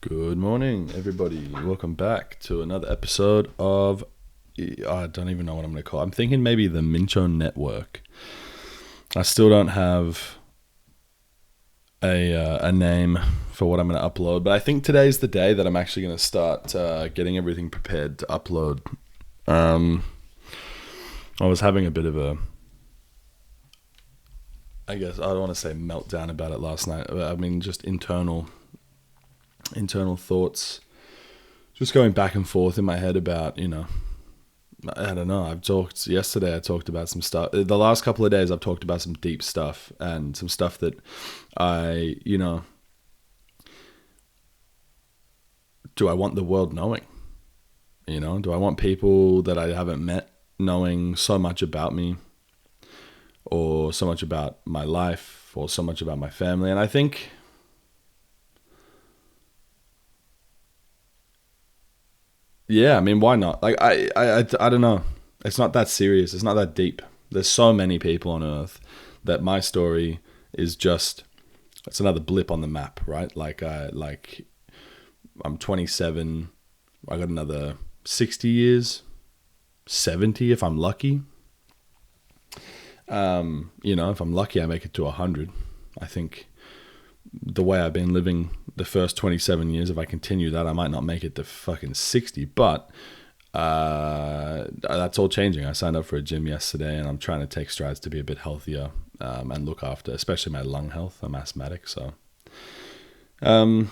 Good morning, everybody. Welcome back to another episode of, I don't even know what I'm going to call it. I'm thinking maybe the Mincho Network. I still don't have a name for what I'm going to upload, but I think today's the day that I'm actually going to start getting everything prepared to upload. I was having a bit of a, I guess, I don't want to say meltdown about it last night. I mean, just internal thoughts just going back and forth in my head about, I don't know. I talked about some stuff. The last couple of days I've talked about some deep stuff and some stuff that do I want the world knowing? Do I want people that I haven't met knowing so much about me or so much about my life or so much about my family? And I think, yeah, I mean, why not? Like, I don't know. It's not that serious. It's not that deep. There's so many people on Earth that my story is just, it's another blip on the map, right? Like I'm 27. I got another 60 years, 70 if I'm lucky. If I'm lucky, I make it to 100. I think the way I've been living the first 27 years, if I continue that, I might not make it to fucking 60, but that's all changing. I signed up for a gym yesterday and I'm trying to take strides to be a bit healthier and look after, especially my lung health. I'm asthmatic, so. And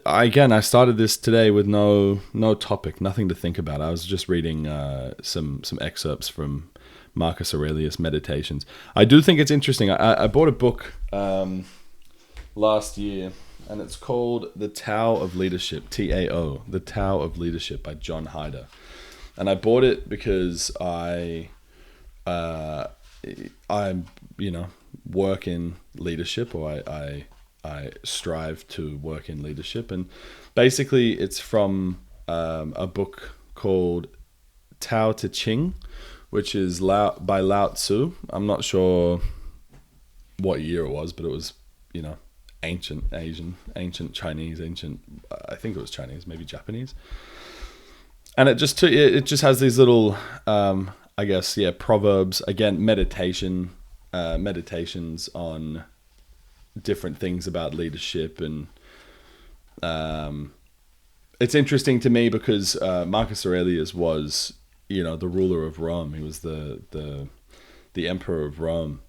I started this today with no topic, nothing to think about. I was just reading some excerpts from Marcus Aurelius' Meditations. I do think it's interesting. I bought a book last year, and it's called The Tao of Leadership, Tao, The Tao of Leadership by John Hyder. And I bought it because I work in leadership, or I strive to work in leadership. And basically it's from a book called Tao Te Ching, which is by Lao Tzu. I'm not sure what year it was, but it was, ancient Asian, ancient Chinese, I think it was Chinese, maybe Japanese. And it just has these little, proverbs, again, meditations on different things about leadership. And it's interesting to me because Marcus Aurelius was, the ruler of Rome. He was the emperor of Rome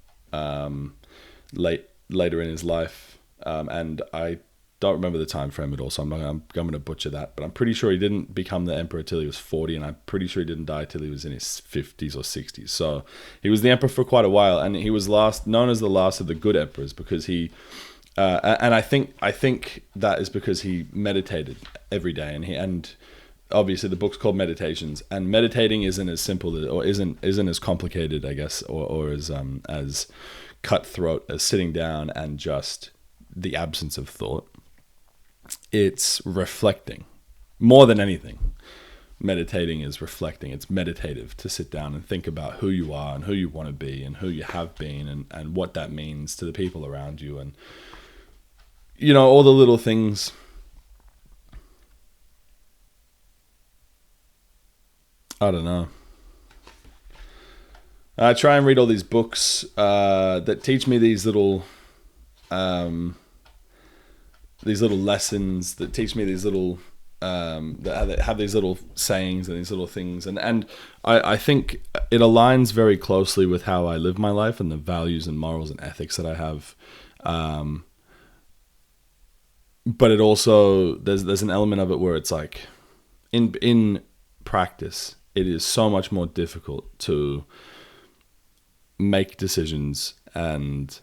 later in his life, and I don't remember the time frame at all, so I'm going to butcher that, but I'm pretty sure he didn't become the emperor till he was 40, and I'm pretty sure he didn't die till he was in his 50s or 60s. So he was the emperor for quite a while, and he was known as the last of the good emperors because he and I think that is because he meditated every day, and obviously the book's called Meditations, and meditating isn't as simple or isn't as complicated, I guess, or as cutthroat as sitting down and just the absence of thought. It's reflecting more than anything. Meditating is reflecting. It's meditative to sit down and think about who you are and who you want to be and who you have been and what that means to the people around you, and all the little things. I don't know. I try and read all these books that teach me these little lessons, that teach me these little that have these little sayings and these little things, and I think it aligns very closely with how I live my life and the values and morals and ethics that I have. But it also there's an element of it where it's like in practice it is so much more difficult to make decisions and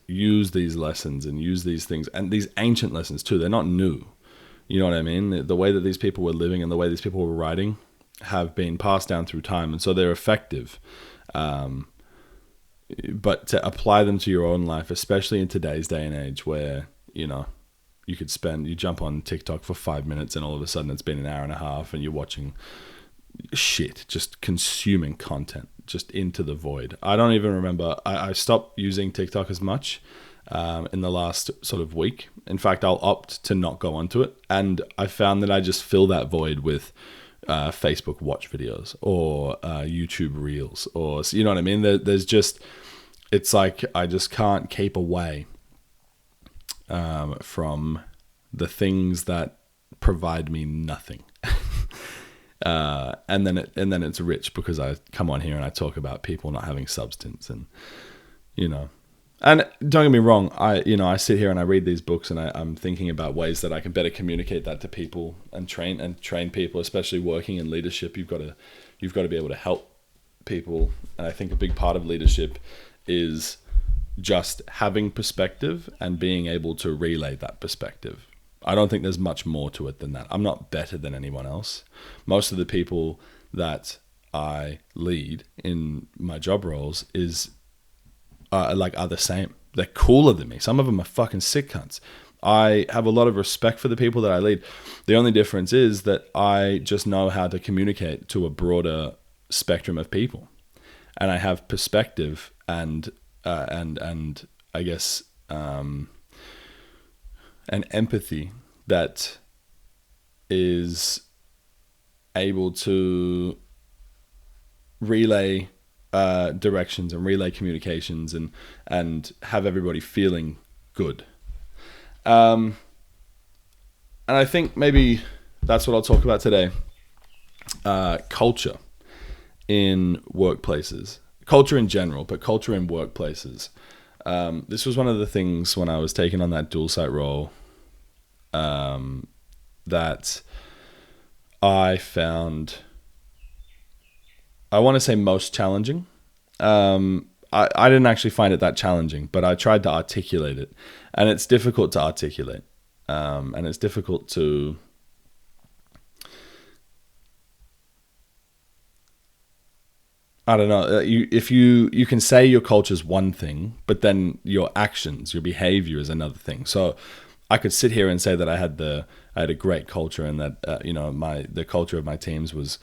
use these lessons and use these things, and these ancient lessons too. They're not new. You know what I mean? The way that these people were living and the way these people were writing have been passed down through time, and so they're effective. But to apply them to your own life, especially in today's day and age where, you jump on TikTok for 5 minutes and all of a sudden it's been an hour and a half and you're watching shit, just consuming content, just into the void. I don't even remember. I stopped using TikTok as much in the last sort of week. In fact, I'll opt to not go onto it. And I found that I just fill that void with Facebook watch videos or YouTube reels, or, you know what I mean? There's just, it's like I just can't keep away from the things that provide me nothing. And then it's rich because I come on here and I talk about people not having substance, and and don't get me wrong, I sit here and I read these books and I'm thinking about ways that I can better communicate that to people and train people, especially working in leadership. You've got to be able to help people, and I think a big part of leadership is just having perspective and being able to relay that perspective. I don't think there's much more to it than that. I'm not better than anyone else. Most of the people that I lead in my job roles are the same. They're cooler than me. Some of them are fucking sick cunts. I have a lot of respect for the people that I lead. The only difference is that I just know how to communicate to a broader spectrum of people, and I have perspective and I guess an empathy that is able to relay directions and relay communications and have everybody feeling good. And I think maybe that's what I'll talk about today. Culture in workplaces. Culture in general, but culture in workplaces. This was one of the things when I was taking on that dual site role that I found, I want to say, most challenging. I didn't actually find it that challenging, but I tried to articulate it, and it's difficult to articulate, and it's difficult to I don't know. If you can say your culture is one thing, but then your actions, your behavior is another thing. So I could sit here and say that I had a great culture, and that the culture of my teams was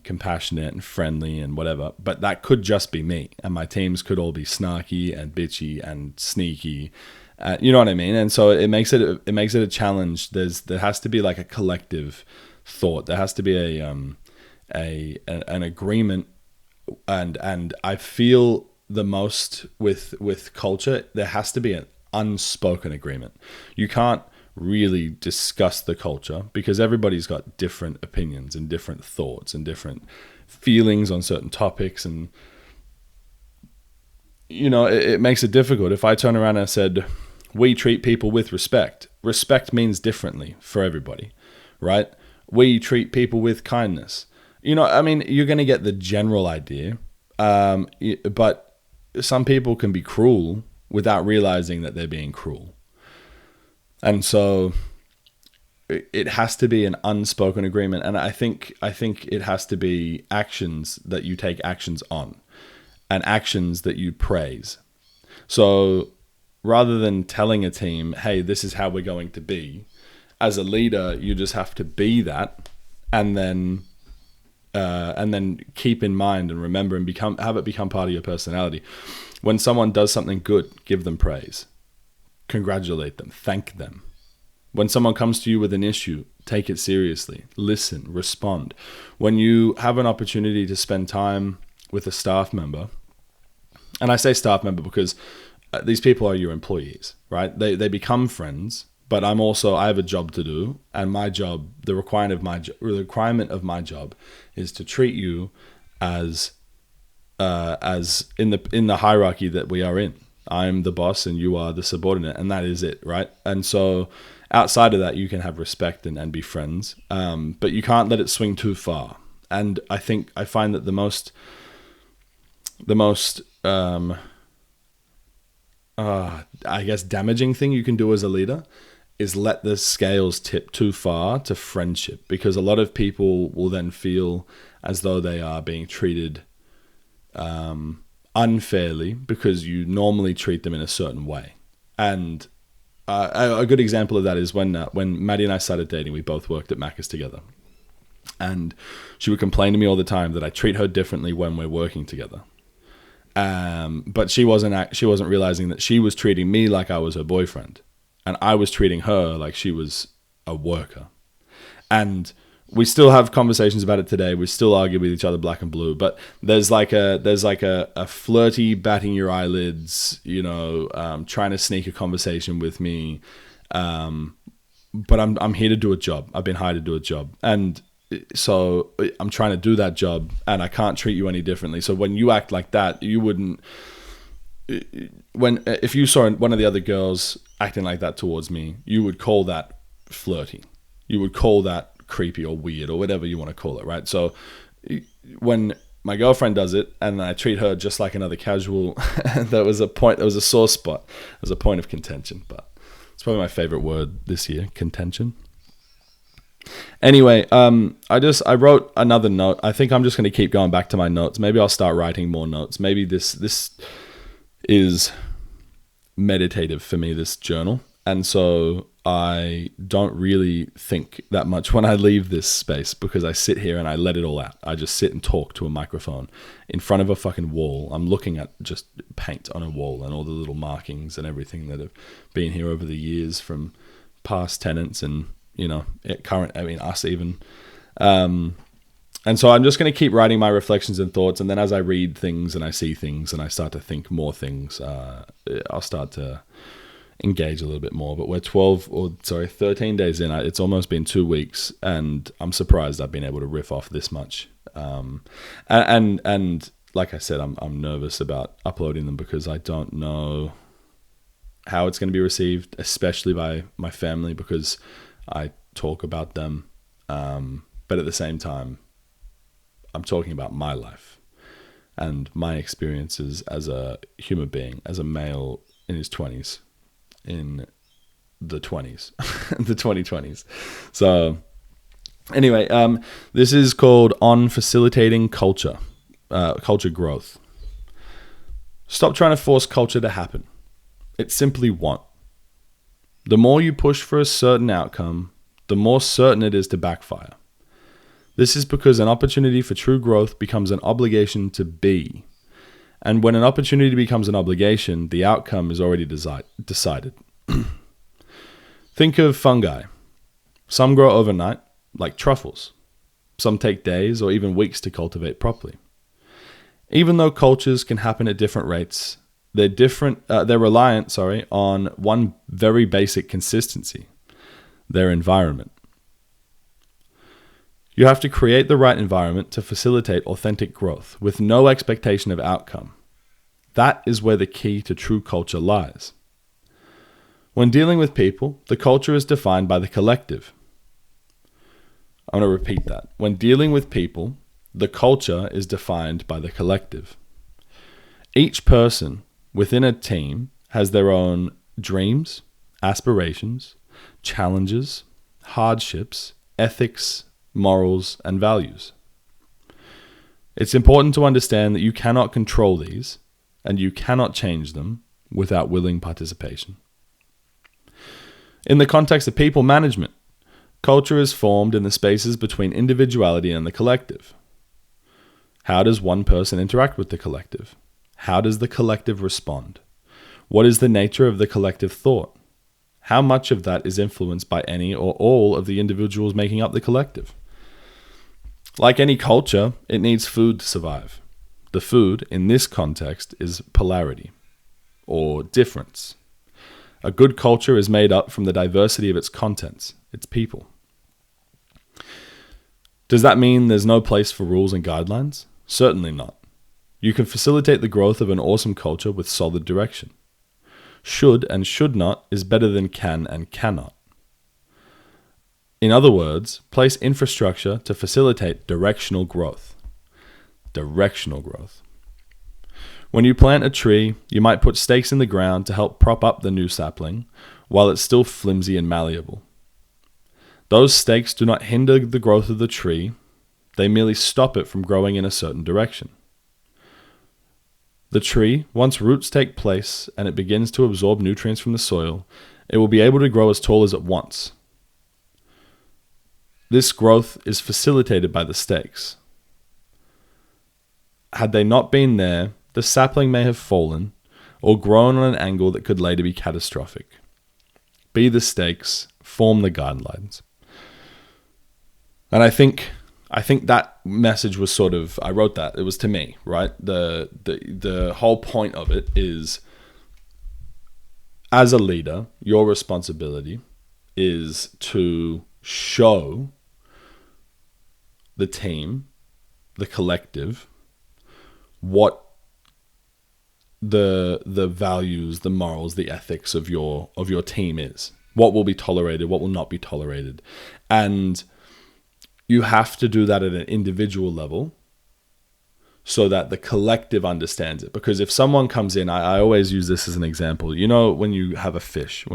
compassionate and friendly and whatever. But that could just be me, and my teams could all be snarky and bitchy and sneaky. You know what I mean? And so it makes it a challenge. There has to be like a collective thought. There has to be an agreement. And I feel the most with culture, there has to be an unspoken agreement. You can't really discuss the culture because everybody's got different opinions and different thoughts and different feelings on certain topics, and it makes it difficult. If I turn around and I said, we treat people with respect. Respect means differently for everybody, right? We treat people with kindness. You're going to get the general idea, but some people can be cruel without realizing that they're being cruel. And so it has to be an unspoken agreement. And I think it has to be actions that you take actions on and actions that you praise. So rather than telling a team, hey, this is how we're going to be, as a leader, you just have to be that, and then keep in mind and remember and have it become part of your personality. When someone does something good, give them praise, congratulate them, thank them. When someone comes to you with an issue, take it seriously, listen, respond. When you have an opportunity to spend time with a staff member, and I say staff member because these people are your employees, right? They become friends. But I have a job to do, and my job, the requirement of my job, is to treat you as in the hierarchy that we are in. I'm the boss, and you are the subordinate, and that is it, right? And so, outside of that, you can have respect and be friends, but you can't let it swing too far. And I find that the most damaging thing you can do as a leader is let the scales tip too far to friendship, because a lot of people will then feel as though they are being treated unfairly because you normally treat them in a certain way. And a good example of that is when Maddie and I started dating, we both worked at Macca's together. And she would complain to me all the time that I treat her differently when we're working together. But she wasn't realizing that she was treating me like I was her boyfriend, and I was treating her like she was a worker. And we still have conversations about it today. We still argue with each other black and blue, but there's like a flirty batting your eyelids, trying to sneak a conversation with me. But I'm here to do a job. I've been hired to do a job. And so I'm trying to do that job, and I can't treat you any differently. So when you act like that, you wouldn't, if you saw one of the other girls acting like that towards me, you would call that flirty. You would call that creepy or weird or whatever you want to call it, right? So when my girlfriend does it and I treat her just like another casual, there was a sore spot. There was a point of contention, but it's probably my favorite word this year, contention. Anyway, I wrote another note. I think I'm just going to keep going back to my notes. Maybe I'll start writing more notes. Maybe this is meditative for me, this journal. And so I don't really think that much when I leave this space, because I sit here and I let it all out. I just sit and talk to a microphone in front of a fucking wall. I'm looking at just paint on a wall and all the little markings and everything that have been here over the years from past tenants and, us even. And so I'm just going to keep writing my reflections and thoughts. And then as I read things and I see things and I start to think more things, I'll start to engage a little bit more. But we're 13 days in. It's almost been 2 weeks, and I'm surprised I've been able to riff off this much. And like I said, I'm nervous about uploading them because I don't know how it's going to be received, especially by my family, because I talk about them. But at the same time, I'm talking about my life and my experiences as a human being, as a male in his 20s. In the 20s, the 2020s. So anyway, this is called On Facilitating Culture Growth. Stop trying to force culture to happen. It simply won't. The more you push for a certain outcome, the more certain it is to backfire. This is because an opportunity for true growth becomes an obligation to be. And when an opportunity becomes an obligation, the outcome is already decided. Think of fungi. Some grow overnight, like truffles. Some take days or even weeks to cultivate properly. Even though cultures can happen at different rates, they're reliant on one very basic consistency: their environment. You have to create the right environment to facilitate authentic growth with no expectation of outcome. That is where the key to true culture lies. When dealing with people, the culture is defined by the collective. I'm going to repeat that. When dealing with people, the culture is defined by the collective. Each person within a team has their own dreams, aspirations, challenges, hardships, ethics, morals, and values. It's important to understand that you cannot control these, and you cannot change them without willing participation. In the context of people management, culture is formed in the spaces between individuality and the collective. How does one person interact with the collective? How does the collective respond? What is the nature of the collective thought? How much of that is influenced by any or all of the individuals making up the collective? Like any culture, it needs food to survive. The food, in this context, is polarity, or difference. A good culture is made up from the diversity of its contents, its people. Does that mean there's no place for rules and guidelines? Certainly not. You can facilitate the growth of an awesome culture with solid direction. Should and should not is better than can and cannot. In other words, place infrastructure to facilitate directional growth. Directional growth. When you plant a tree, you might put stakes in the ground to help prop up the new sapling while it's still flimsy and malleable. Those stakes do not hinder the growth of the tree, they merely stop it from growing in a certain direction. The tree, once roots take place and it begins to absorb nutrients from the soil, it will be able to grow as tall as it wants. This growth is facilitated by the stakes. Had they not been there, the sapling may have fallen or grown on an angle that could later be catastrophic. Be the stakes, form the guidelines. And I think that message was sort of, I wrote that, it was to me, right? The whole point of it is, as a leader, your responsibility is to show the team, the collective, what the values, the morals, the ethics of your team is. What will be tolerated, what will not be tolerated. And you have to do that at an individual level so that the collective understands it. Because if someone comes in, I always use this as an example. You know, when you have a fish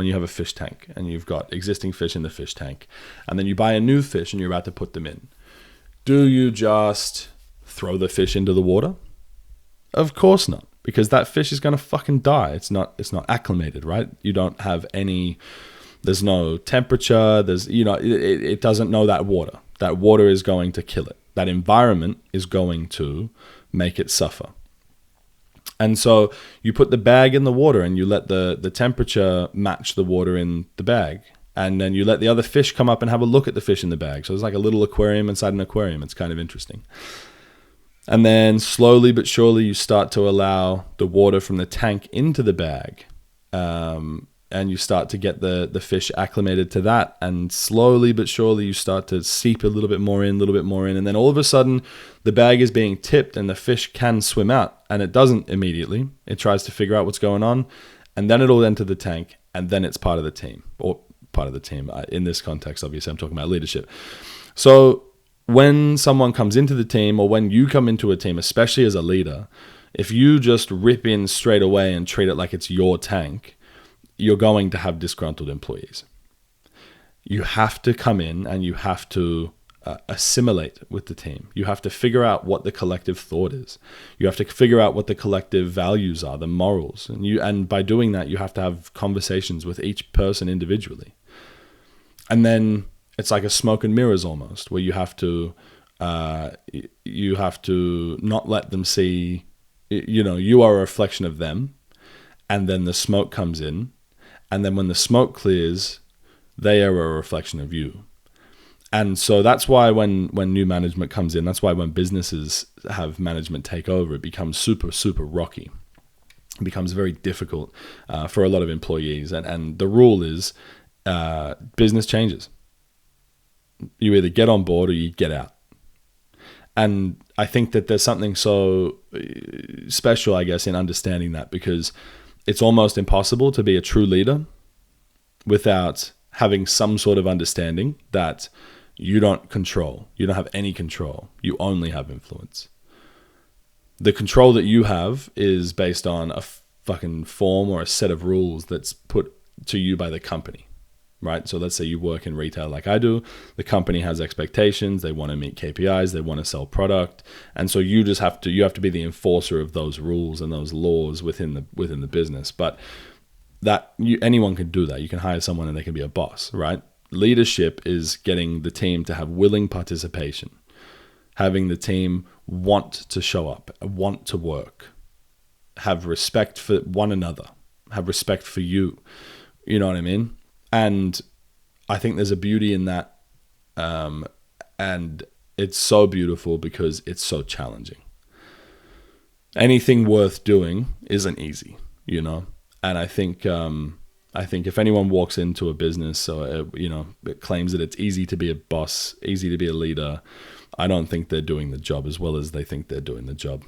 tank and you've got existing fish in the fish tank, and then you buy a new fish and you're about to put them in. Do you just throw the fish into the water? Of course not, because that fish is going to fucking die. It's not acclimated, right? You don't have there's no temperature, it doesn't know that water. That water is going to kill it. That environment is going to make it suffer. And so you put the bag in the water and you let the temperature match the water in the bag. And then you let the other fish come up and have a look at the fish in the bag. So it's like a little aquarium inside an aquarium. It's kind of interesting. And then slowly but surely you start to allow the water from the tank into the bag. And you start to get the fish acclimated to that. And slowly but surely you start to seep a little bit more in. And then all of a sudden the bag is being tipped and the fish can swim out. And it doesn't immediately. It tries to figure out what's going on. And then it'll enter the tank. And then it's part of the team. Or part of the team. In this context, obviously, I'm talking about leadership. So when someone comes into the team, or when you come into a team, especially as a leader, if you just rip in straight away and treat it like it's your tank, you're going to have disgruntled employees. You have to come in and you have to assimilate with the team. You have to figure out what the collective thought is. You have to figure out what the collective values are, the morals. And by doing that, you have to have conversations with each person individually. And then it's like a smoke and mirrors almost, where you have to not let them see, you are a reflection of them. And then the smoke comes in. And then when the smoke clears, they are a reflection of you. And so that's why when new management comes in, that's why when businesses have management take over, it becomes super, super rocky. It becomes very difficult for a lot of employees. And the rule is business changes. You either get on board or you get out. And I think that there's something so special, I guess, in understanding that, because it's almost impossible to be a true leader without having some sort of understanding that you don't control. You don't have any control. You only have influence. The control that you have is based on a fucking form or a set of rules that's put to you by the company, right? So let's say you work in retail like I do. The company has expectations. They want to meet KPIs. They want to sell product. And so you have to be the enforcer of those rules and those laws within the business. But anyone can do that. You can hire someone and they can be a boss, right? Leadership is getting the team to have willing participation, having the team want to show up, want to work, have respect for one another, have respect for you. You know what I mean? And I think there's a beauty in that. And it's so beautiful because it's so challenging. Anything worth doing isn't easy, And I think if anyone walks into a business or it claims that it's easy to be a boss, easy to be a leader, I don't think they're doing the job as well as they think they're doing the job.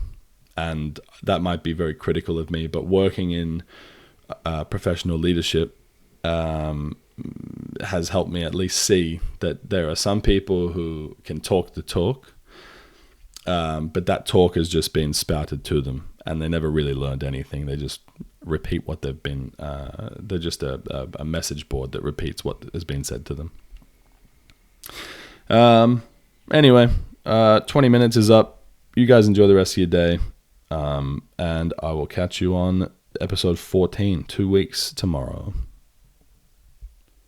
And that might be very critical of me, but working in professional leadership has helped me at least see that there are some people who can talk the talk, but that talk has just been spouted to them and they never really learned anything. They just repeat what they've been. They're just a message board that repeats what has been said to them. Anyway, 20 minutes is up. You guys enjoy the rest of your day. And I will catch you on episode 14, 2 weeks tomorrow.